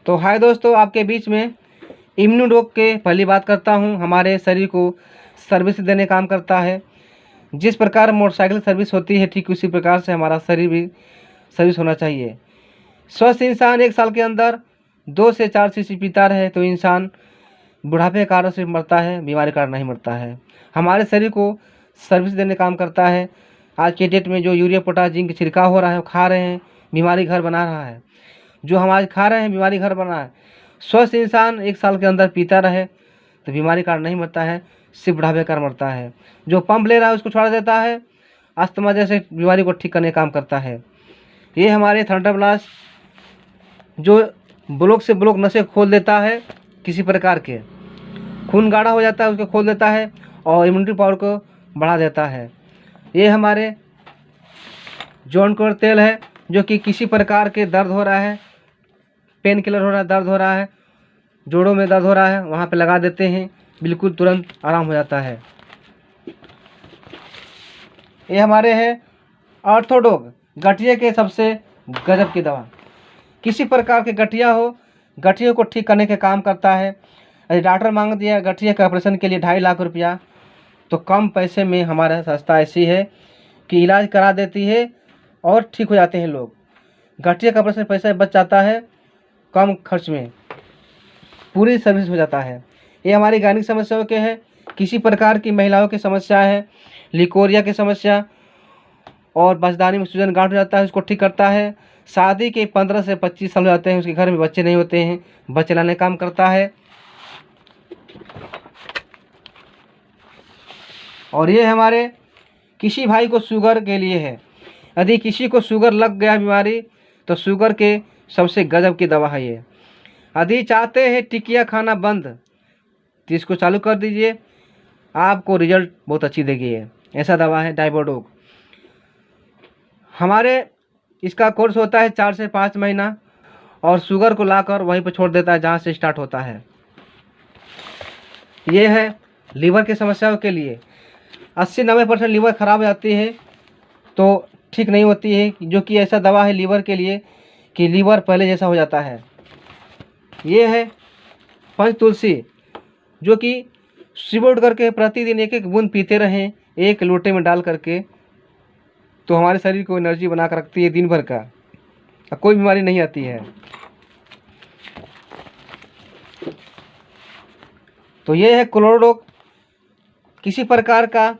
तो हाय दोस्तों, आपके बीच में इम्यून रोग के पहली बात करता हूँ। हमारे शरीर को सर्विस देने काम करता है। जिस प्रकार मोटरसाइकिल सर्विस होती है, ठीक उसी प्रकार से हमारा शरीर भी सर्विस होना चाहिए। स्वस्थ इंसान 1 साल के अंदर 2 से 4 शीशी पीता रहे तो इंसान बुढ़ापे के कारण से मरता है, बीमारी के कारण नहीं मरता है। हमारे शरीर को सर्विस देने काम करता है। आज के डेट में जो यूरिया पोटाश जिंक छिड़काव हो रहा है, वो खा रहे हैं, बीमारी घर बना रहा है। जो हम आज खा रहे हैं, बीमारी घर बना है। स्वस्थ इंसान 1 साल के अंदर पीता रहे तो बीमारी कारण नहीं मरता है, सिर्फ बुढ़ापे के कारण मरता है। जो पंप ले रहा है उसको छोड़ा देता है, अस्थमा जैसे बीमारी को ठीक करने का काम करता है। ये हमारे थंडर ब्लास्ट जो ब्लॉक से ब्लॉक नसें खोल देता है, किसी प्रकार के खून गाढ़ा हो जाता है उसको खोल देता है और इम्यूनिटी पावर को बढ़ा देता है। ये हमारे जॉन कोर तेल है, जो कि किसी प्रकार के दर्द हो रहा है, पेन किलर हो रहा है, दर्द हो रहा है, जोड़ों में दर्द हो रहा है, वहाँ पे लगा देते हैं, बिल्कुल तुरंत आराम हो जाता है। ये हमारे हैं ऑर्थोडॉग, गठिए के सबसे गजब की दवा। किसी प्रकार के गठिया हो, गठिए को ठीक करने के काम करता है। यदि डॉक्टर मांग दिया गठिए के ऑपरेशन के लिए 2.5 लाख रुपया, तो कम पैसे में हमारा संस्था ऐसी है कि इलाज करा देती है और ठीक हो जाते हैं लोग। गठिया का ऑपरेशन पैसा बच जाता है, कम खर्च में पूरी सर्विस हो जाता है। ये हमारी गायनिक समस्याओं के हैं। किसी प्रकार की महिलाओं की समस्या है, लिकोरिया की समस्या और बचदानी में सूजन गांठ हो जाता है, उसको ठीक करता है। शादी के 15 से 25 साल हो जाते हैं, उसके घर में बच्चे नहीं होते हैं, बच्चे लाने काम करता है। और ये हमारे किसी भाई को शुगर के लिए है। यदि किसी को शुगर लग गया बीमारी, तो शुगर के सबसे गजब की दवा है ये। यदि चाहते हैं टिकिया खाना बंद, तो इसको चालू कर दीजिए, आपको रिजल्ट बहुत अच्छी देगी। ये ऐसा दवा है डाइबोडोग। हमारे इसका कोर्स होता है 4 से 5 महीना और शुगर को लाकर वहीं पर छोड़ देता है जहाँ से स्टार्ट होता है। ये है लीवर की समस्याओं के लिए। 80-90% लीवर ख़राब हो जाती है तो ठीक नहीं होती है, जो कि ऐसा दवा है लीवर के लिए कि लीवर पहले जैसा हो जाता है। ये है पंच तुलसी, जो कि सुबह उठ करके प्रतिदिन 1-1 बूंद पीते रहें, एक लोटे में डाल करके, तो हमारे शरीर को एनर्जी बना कर रखती है दिन भर का, कोई बीमारी नहीं आती है। तो ये है क्लोरोडोग। किसी प्रकार का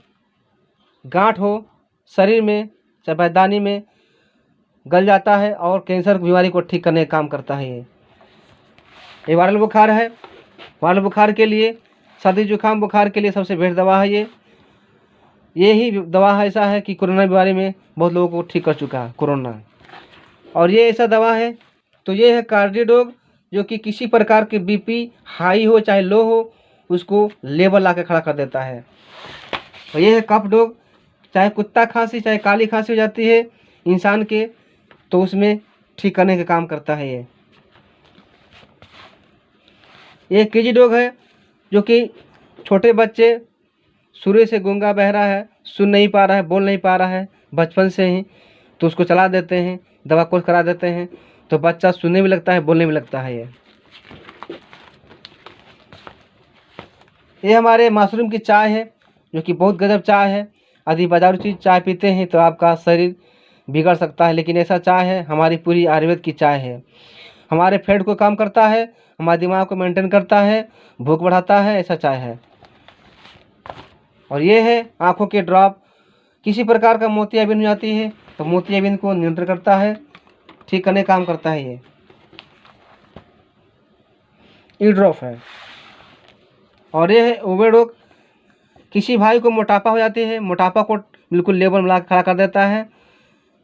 गांठ हो शरीर में, चाहे पैदानी में, गल जाता है और कैंसर की बीमारी को ठीक करने का काम करता है। ये वायरल बुखार है। वायरल बुखार के लिए, सर्दी जुकाम बुखार के लिए सबसे बेस्ट दवा है ये ही दवा है। ऐसा है कि कोरोना बीमारी में बहुत लोगों को ठीक कर चुका है कोरोना। और ये ऐसा दवा है। तो ये है कार्डियोडोग, जो कि किसी प्रकार के बीपी हाई हो चाहे लो हो, उसको लेवल ला के खड़ा कर देता है। और ये है कफ डोग, चाहे कुत्ता खांसी चाहे काली खांसी हो जाती है इंसान के, तो उसमें ठीक करने का काम करता है ये केजी डोग है, जो कि छोटे बच्चे शुरू से गूंगा बहरा है, सुन नहीं पा रहा है, बोल नहीं पा रहा है बचपन से ही, तो उसको चला देते हैं, दवा कोर्स करा देते हैं, तो बच्चा सुनने भी लगता है, बोलने भी लगता है। ये हमारे मशरूम की चाय है, जो कि बहुत गजब चाय है। यदि बाजारू चीज़ चाय पीते हैं तो आपका शरीर बिगड़ सकता है, लेकिन ऐसा चाय है, हमारी पूरी आयुर्वेद की चाय है। हमारे फैट को कम करता है, हमारे दिमाग को मेंटेन करता है, भूख बढ़ाता है, ऐसा चाय है। और ये है आँखों के ड्रॉप। किसी प्रकार का मोतियाबिंद हो जाती है तो मोतियाबिंद को नियंत्रण करता है, ठीक करने काम करता है। ये ई ड्रॉप है। और ये है ओवेडोग। किसी भाई को मोटापा हो जाती है, मोटापा को बिल्कुल लेवल मिला खड़ा कर देता है।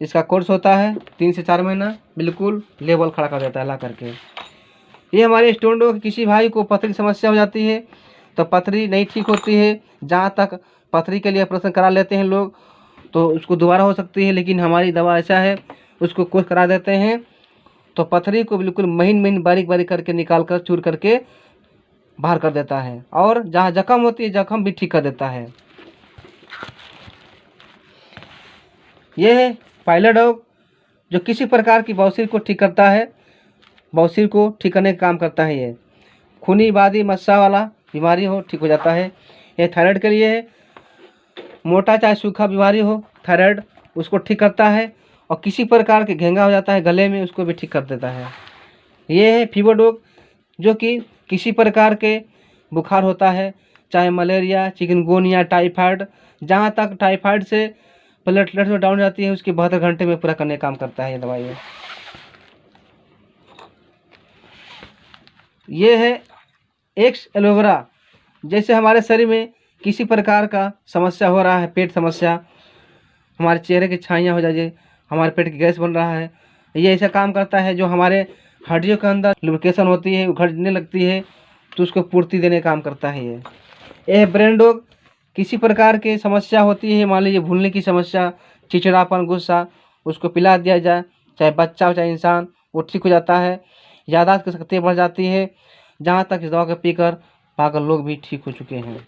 इसका कोर्स होता है 3 से 4 महीना, बिल्कुल लेवल खड़ा कर देता है ला करके। ये हमारे स्टोन डॉग। किसी भाई को पथरी की समस्या हो जाती है तो पथरी नहीं ठीक होती है, जहाँ तक पथरी के लिए ऑपरेशन करा लेते हैं लोग, तो उसको दोबारा हो सकती है, लेकिन हमारी दवा ऐसा है, उसको कोर्स करा देते हैं तो पथरी को बिल्कुल महीन महीन बारीक बारीक करके निकाल कर चूर करके बाहर कर देता है, और जहाँ जख्म होती है जख्म भी ठीक कर देता है। यह है पाइलेडोग, जो किसी प्रकार की बवासीर को ठीक करता है, बवासीर को ठीक करने का काम करता है। ये खूनी बादी मस्सा वाला बीमारी हो ठीक हो जाता है। ये थायराइड के लिए है। मोटा चाहे सूखा बीमारी हो थायराइड उसको ठीक करता है। और किसी प्रकार के घेंगा हो जाता है गले में उसको भी ठीक कर देता है। ये है फीवर डॉग जो कि किसी प्रकार के बुखार होता है, चाहे मलेरिया, चिकनगुनिया, टाइफाइड, जहाँ तक टाइफाइड से प्लेटलेट्स में डाउन जाती है उसकी 72 घंटे में पूरा करने का काम करता है ये दवाई। ये है एक्स एलोवेरा। जैसे हमारे शरीर में किसी प्रकार का समस्या हो रहा है, पेट समस्या, हमारे चेहरे की छाइयाँ हो जाए, हमारे पेट की गैस बन रहा है, ये ऐसा काम करता है। जो हमारे हड्डियों के अंदर लुब्रिकेशन होती है, उखड़ने लगती है, तो उसको पूर्ति देने का काम करता है ये ब्रेन डॉग। किसी प्रकार की समस्या होती है, मान लीजिए भूलने की समस्या, चिड़चिड़ापन, गुस्सा, उसको पिला दिया जाए, चाहे बच्चा हो चाहे इंसान, वो ठीक हो जाता है। याददाश्त की शक्ति बढ़ जाती है। जहाँ तक इस दवा को पीकर पागल लोग भी ठीक हो चुके हैं।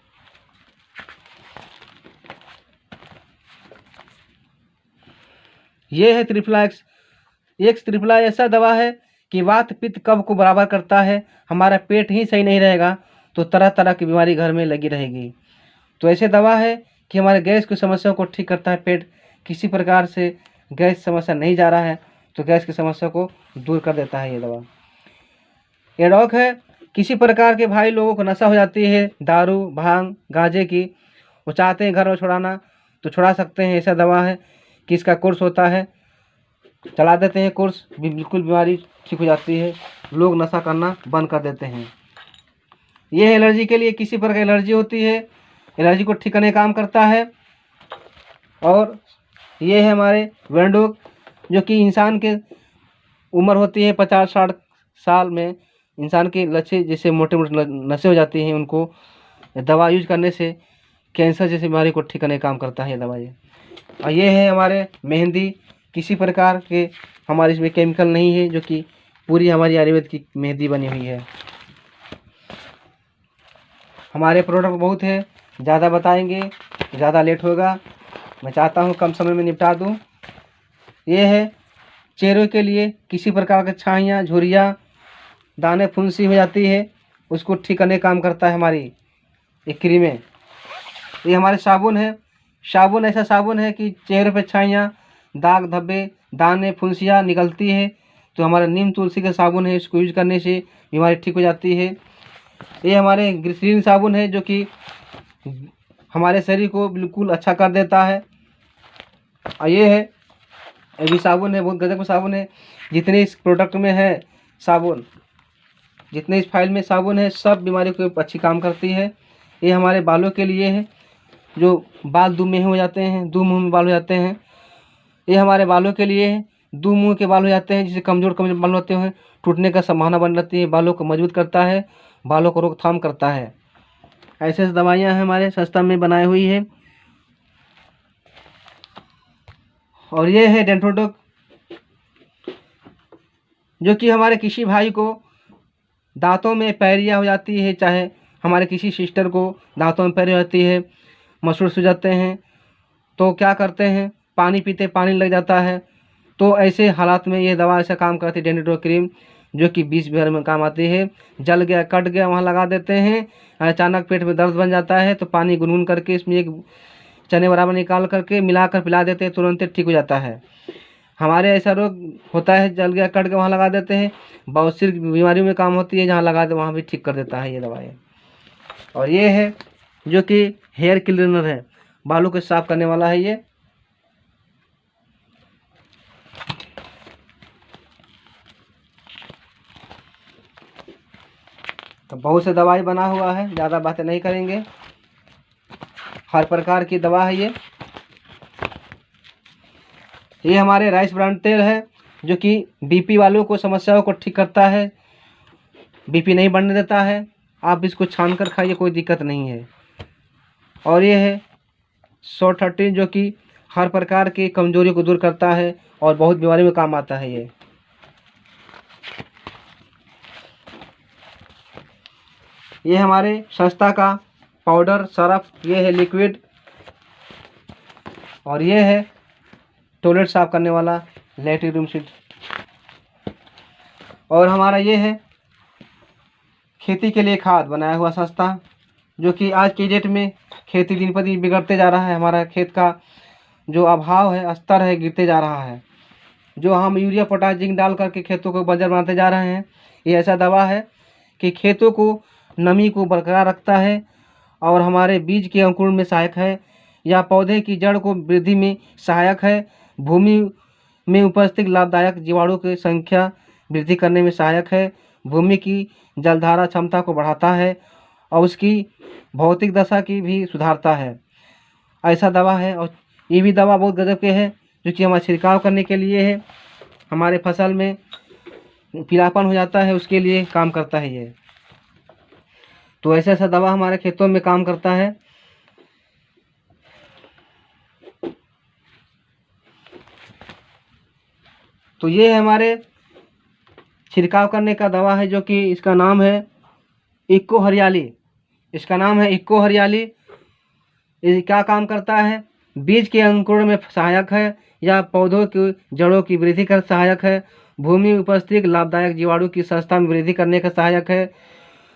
ये है त्रिफला एक्स। एक्स त्रिफला ऐसा दवा है कि वात पित्त कफ को बराबर करता है। हमारा पेट ही सही नहीं रहेगा तो तरह तरह की बीमारी घर में लगी रहेगी। तो ऐसे दवा है कि हमारे गैस की समस्या को ठीक करता है। पेट किसी प्रकार से गैस समस्या नहीं जा रहा है तो गैस की समस्या को दूर कर देता है ये दवा। एडॉक है किसी प्रकार के भाई लोगों को नशा हो जाती है दारू, भांग, गांजे की, वो चाहते हैं घर में छुड़ाना तो छुड़ा सकते हैं। ऐसा दवा है कि इसका कोर्स होता है, चला देते हैं कोर्स, बिल्कुल बीमारी ठीक हो जाती है, लोग नशा करना बंद कर देते हैं। यह है एलर्जी के लिए, किसी प्रकार की एलर्जी होती है, एलर्जी को ठीक करने का काम करता है। और ये है हमारे वेंडोक जो कि इंसान के उम्र होती है 50-60 साल में, इंसान के लच्छे जैसे मोटे मोटे नशे हो जाती हैं, उनको दवा यूज करने से कैंसर जैसी बीमारी को ठीक करने का काम करता है ये दवाई। और ये है हमारे मेहंदी, किसी प्रकार के हमारे इसमें केमिकल नहीं है, जो कि पूरी हमारी आयुर्वेद की मेहंदी बनी हुई है। हमारे प्रोडक्ट बहुत है, ज़्यादा बताएंगे ज़्यादा लेट होगा, मैं चाहता हूँ कम समय में निपटा दूँ। ये है चेहरे के लिए, किसी प्रकार के छाइयाँ, झुर्रियाँ, दाने, फुंसी हो जाती है, उसको ठीक करने का काम करता है हमारी ये क्रीम है। ये हमारे साबुन है। साबुन ऐसा साबुन है कि चेहरे पे छाइयाँ, दाग धब्बे, दाने, फुंसियाँ निकलती है तो हमारा नीम तुलसी का साबुन है, इसको यूज करने से बीमारी ठीक हो जाती है। ये हमारे ग्लिसरीन साबुन है जो कि हमारे शरीर को बिल्कुल अच्छा कर देता है। और ये भी साबुन है, बहुत गजब का साबुन है। जितने इस प्रोडक्ट में है साबुन, जितने इस फाइल में साबुन है, सब बीमारी को अच्छी काम करती है। ये हमारे बालों के लिए है, जो बाल दो मुँह हो जाते हैं, दो मुँह में बाल हो जाते हैं, ये हमारे बालों के लिए है। दो मुँह के बाल हो जाते हैं, जिसे कमज़ोर बाल होते हैं, टूटने का संभावना बन जाती है, बालों को मजबूत करता है, बालों को रोकथाम करता है। ऐसे दवाइयाँ हैं हमारे सस्ता में बनाई हुई है। और ये है डेंटोडोक जो कि हमारे किसी भाई को दांतों में पैरिया हो जाती है, चाहे हमारे किसी सिस्टर को दांतों में पैरिया होती है, मसूड़ सूज जाते हैं, तो क्या करते हैं, पानी पीते पानी लग जाता है, तो ऐसे हालात में ये दवा ऐसा काम करती है डेंटोडोक क्रीम, जो कि 20 भर में काम आती है। जल गया, कट गया, वहाँ लगा देते हैं। अचानक पेट में दर्द बन जाता है तो पानी गुनगुन करके इसमें एक चने बराबर निकाल करके मिलाकर पिला देते हैं, तुरंत ठीक हो जाता है। हमारे ऐसा रोग होता है, जल गया, कट गया, वहाँ लगा देते हैं। बवासीर की बीमारियों में काम होती है, जहाँ लगा दे वहाँ भी ठीक कर देता है ये दवाई। और ये है जो कि हेयर क्लीनर है, बालों को साफ करने वाला है ये। तो बहुत से दवाई बना हुआ है, ज़्यादा बातें नहीं करेंगे, हर प्रकार की दवा है ये हमारे राइस ब्रांड तेल है जो कि बीपी वालों को समस्याओं को ठीक करता है, बीपी नहीं बढ़ने देता है। आप इसको छान कर खाइए, कोई दिक्कत नहीं है। और ये है 113 जो कि हर प्रकार की कमजोरी को दूर करता है और बहुत बीमारी में काम आता है ये हमारे संस्था का पाउडर सरफ, ये है लिक्विड, और ये है टॉयलेट साफ करने वाला लैट्रिन रूम सीट। और हमारा ये है खेती के लिए खाद बनाया हुआ संस्था, जो कि आज की डेट में खेती दिन पर दिन बिगड़ते जा रहा है। हमारा खेत का जो अभाव है, स्तर है, गिरते जा रहा है। जो हम यूरिया पोटाश जिंक डाल करके खेतों को बंजर बनाते जा रहे हैं, ये ऐसा दवा है कि खेतों को नमी को बरकरार रखता है और हमारे बीज के अंकुरण में सहायक है, या पौधे की जड़ को वृद्धि में सहायक है, भूमि में उपस्थित लाभदायक जीवाणु की संख्या वृद्धि करने में सहायक है, भूमि की जलधारा क्षमता को बढ़ाता है और उसकी भौतिक दशा की भी सुधारता है। ऐसा दवा है। और ये भी दवा बहुत गजब के है, जो कि हमारा छिड़काव करने के लिए है, हमारे फसल में पीलापन हो जाता है उसके लिए काम करता है ये। तो ऐसा ऐसा दवा हमारे खेतों में काम करता है। तो ये है हमारे छिड़काव करने का दवा है, जो कि इसका नाम है इक्को हरियाली। इसका नाम है इक्को हरियाली। ये क्या काम करता है? बीज के अंकुरण में सहायक है, या पौधों की जड़ों की वृद्धि कर सहायक है, भूमि में उपस्थित लाभदायक जीवाणु की संस्था में वृद्धि करने का सहायक है,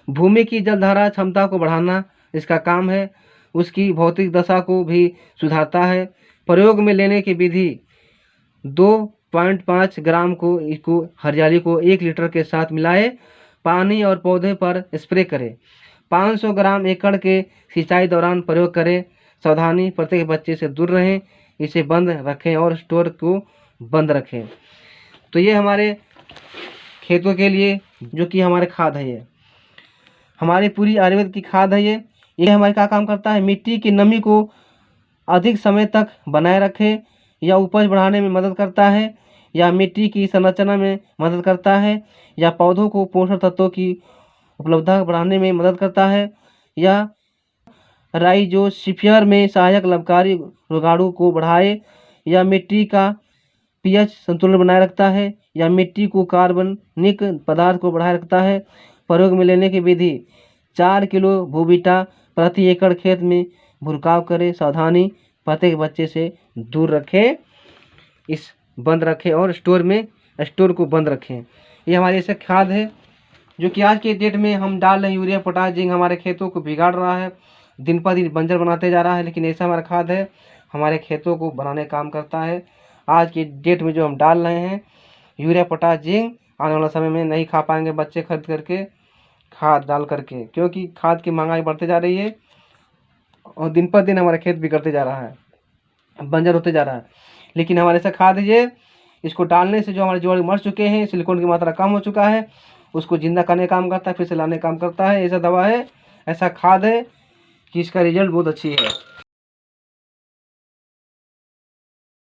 भूमि की जलधारा क्षमता को बढ़ाना इसका काम है, उसकी भौतिक दशा को भी सुधारता है। प्रयोग में लेने की विधि 2.5 ग्राम को इसको हरियाली को 1 लीटर के साथ मिलाए, पानी और पौधे पर स्प्रे करें। 500 ग्राम एकड़ के सिंचाई दौरान प्रयोग करें। सावधानी, प्रत्येक बच्चे से दूर रहें, इसे बंद रखें और स्टोर को बंद रखें। तो ये हमारे खेतों के लिए जो कि हमारे खाद है, ये हमारी पूरी आयुर्वेद की खाद है। ये हमारे क्या काम करता है? मिट्टी की नमी को अधिक समय तक बनाए रखे, या उपज बढ़ाने में मदद करता है, या मिट्टी की संरचना में मदद करता है, या पौधों को पोषक तत्वों की उपलब्धता बढ़ाने में मदद करता है, या राइजोस्फीयर में सहायक लाभकारी रोगाणु को बढ़ाए, या मिट्टी का पीएच संतुलन बनाए रखता है, या मिट्टी को कार्बनिक पदार्थ को बढ़ाए रखता है। प्रयोग में लेने की विधि 4 किलो भूबिटा प्रति एकड़ खेत में भुरकाव करें। सावधानी, प्रत्येक बच्चे से दूर रखें, इस बंद रखें और स्टोर को बंद रखें। ये हमारी ऐसे खाद है, जो कि आज के डेट में हम डाल रहे हैं यूरिया पोटाश जिंक, हमारे खेतों को बिगाड़ रहा है, दिन पर दिन बंजर बनाते जा रहा है। लेकिन ऐसा हमारा खाद है, हमारे खेतों को बनाने काम करता है। आज की डेट में जो हम डाल रहे हैं यूरिया पोटाश जिंक, आने वाला समय में नहीं खा पाएंगे बच्चे खरीद करके खाद डाल करके, क्योंकि खाद की महंगाई बढ़ते जा रही है और दिन पर दिन हमारा खेत बिगड़ते जा रहा है, बंजर होते जा रहा है। लेकिन हमारे ऐसा खाद है ये, इसको डालने से जो हमारे जीवाणु मर चुके हैं, सिलिकॉन की मात्रा कम हो चुका है, उसको जिंदा करने काम करता है, फिर से लाने काम करता है। ऐसा दवा है, ऐसा खाद है कि इसका रिजल्ट बहुत अच्छी है।